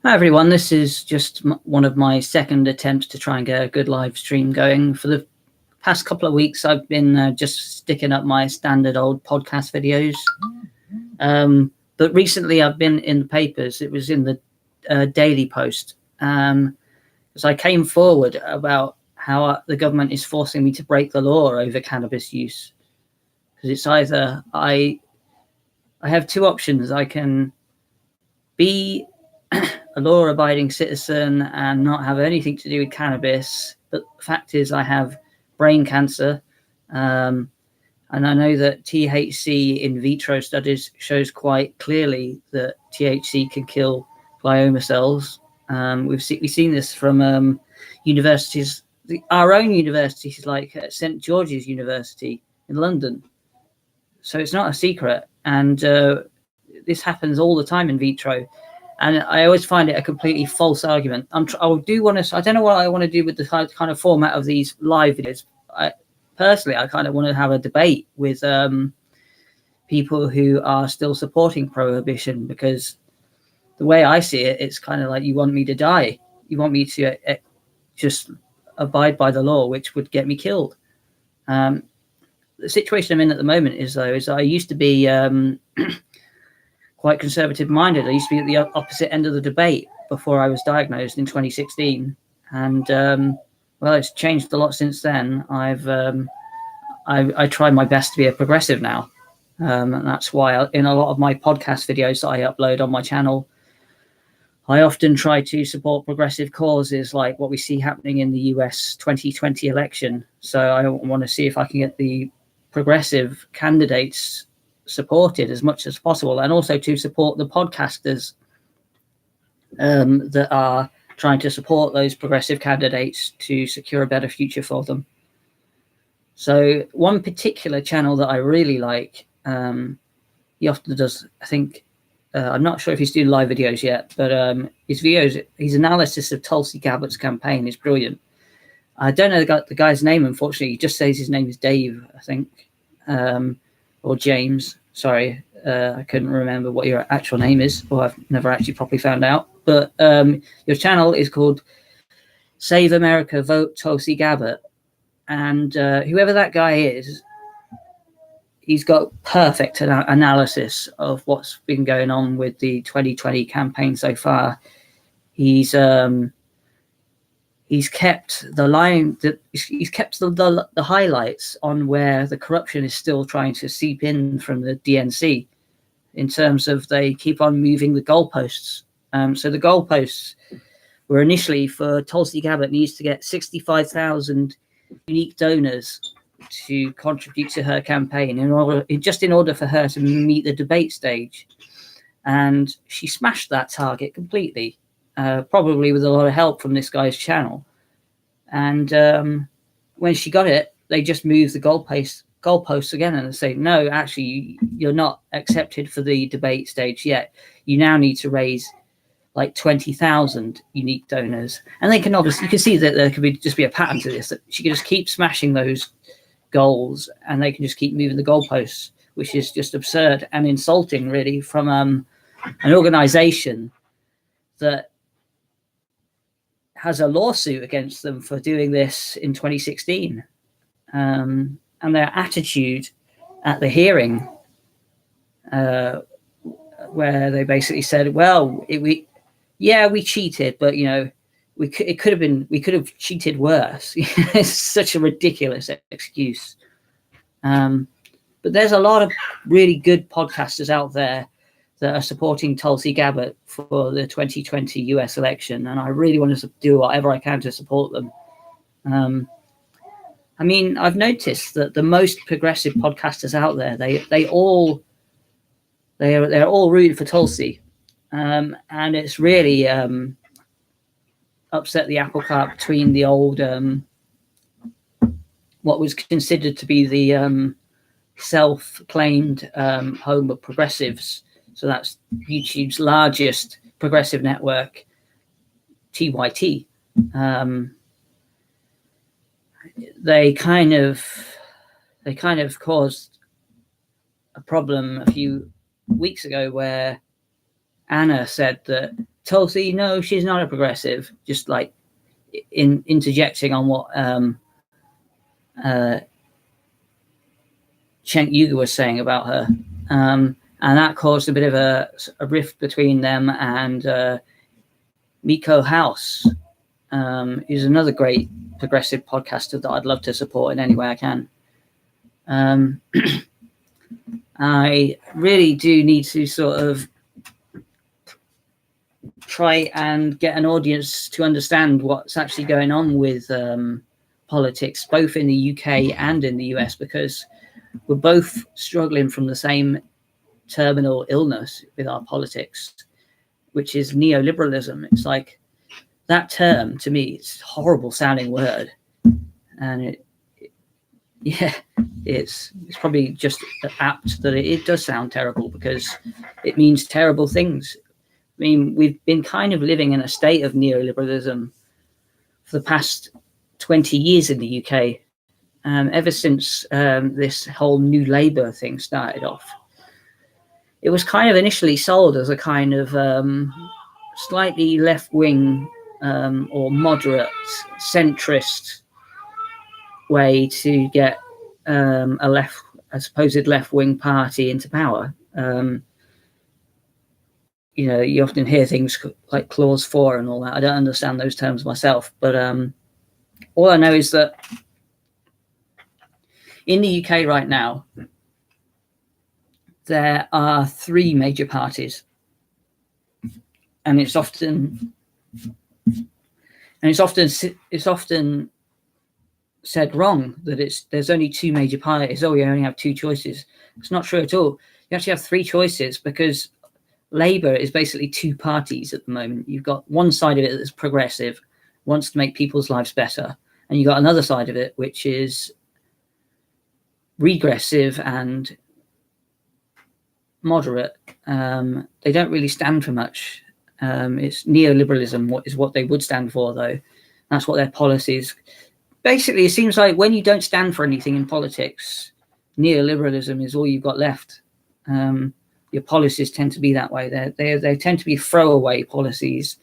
Hi everyone, this is just one of my second attempts to try and get a good live stream going. For the past couple of weeks, I've been just sticking up my standard old podcast videos. But recently I've been in the papers. It was in the Daily Post. Because I came forward about how the government is forcing me to break the law over cannabis use. Because it's either I have two options. I can be a law-abiding citizen and not have anything to do with cannabis. But the fact is, I have brain cancer, and I know that THC in vitro studies shows quite clearly that THC can kill glioma cells. We've seen this from universities, our own universities, like St George's University in London. So it's not a secret, and this happens all the time in vitro. And I always find it a completely false argument. I don't know what I want to do with the kind of format of these live videos. Personally, I kind of want to have a debate with people who are still supporting prohibition, because the way I see it, it's kind of like you want me to die. You want me to just abide by the law, which would get me killed. The situation I'm in at the moment is I used to be quite conservative minded. I used to be at the opposite end of the debate before I was diagnosed in 2016. And well, it's changed a lot since then. I try my best to be a progressive now. And that's why in a lot of my podcast videos that I upload on my channel, I often try to support progressive causes like what we see happening in the US 2020 election. So I want to see if I can get the progressive candidates supported as much as possible, and also to support the podcasters that are trying to support those progressive candidates to secure a better future for them. So one particular channel that I really like, he often does, I think, I'm not sure if he's doing live videos yet, but his analysis of Tulsi Gabbard's campaign is brilliant. I don't know the guy's name, unfortunately. He just says his name is Dave, I think, or James. Sorry, I couldn't remember what your actual name is, or I've never actually properly found out. But your channel is called Save America, Vote Tulsi Gabbard. And whoever that guy is, he's got perfect analysis of what's been going on with the 2020 campaign so far. He's kept the line that he's kept the highlights on where the corruption is still trying to seep in from the DNC, in terms of they keep on moving the goalposts. So the goalposts were initially for Tulsi Gabbard needs to get 65,000 unique donors to contribute to her campaign in order for her to meet the debate stage. And she smashed that target completely. Probably with a lot of help from this guy's channel. And when she got it, they just moved the goalposts again, and they say, no, actually, you're not accepted for the debate stage yet. You now need to raise like 20,000 unique donors. And they can obviously, you can see that there could just be a pattern to this, that she can just keep smashing those goals, and they can just keep moving the goalposts, which is just absurd and insulting, really, from an organization that has a lawsuit against them for doing this in 2016. And their attitude at the hearing, where they basically said, well, we cheated, but we could have cheated worse. It's such a ridiculous excuse. But there's a lot of really good podcasters out there that are supporting Tulsi Gabbard for the 2020 US election, and I really want to do whatever I can to support them. I mean, I've noticed that the most progressive podcasters out there, they're all rooting for Tulsi, and it's really upset the apple cart between the old what was considered to be the self-claimed home of progressives. So that's YouTube's largest progressive network, TYT. They kind of caused a problem a few weeks ago where Anna said that Tulsi, no, she's not a progressive. Just like interjecting on what Cenk Uygur was saying about her. And that caused a bit of a rift between them and Miko House, who's another great progressive podcaster that I'd love to support in any way I can. I really do need to sort of try and get an audience to understand what's actually going on with politics, both in the UK and in the US, because we're both struggling from the same terminal illness with our politics, which is neoliberalism. It's like that term, to me, it's a horrible sounding word. And it's probably just apt that it does sound terrible, because it means terrible things. I mean, we've been kind of living in a state of neoliberalism for the past 20 years in the UK, ever since this whole New Labour thing started off. It was kind of initially sold as a kind of slightly left-wing or moderate centrist way to get a supposed left-wing party into power. You know, you often hear things like Clause 4 and all that. I don't understand those terms myself, but all I know is that in the UK right now, there are 3 major parties, and it's often said wrong that there's only 2 major parties. Oh, you only have 2 choices. It's not true at all. You actually have 3 choices, because Labour is basically 2 parties at the moment. You've got one side of it that's progressive, wants to make people's lives better, and you've got another side of it which is regressive and moderate. They don't really stand for much. It's neoliberalism is what they would stand for, though. That's what their policies. Basically, it seems like when you don't stand for anything in politics, neoliberalism is all you've got left. Your policies tend to be that way. They tend to be throwaway policies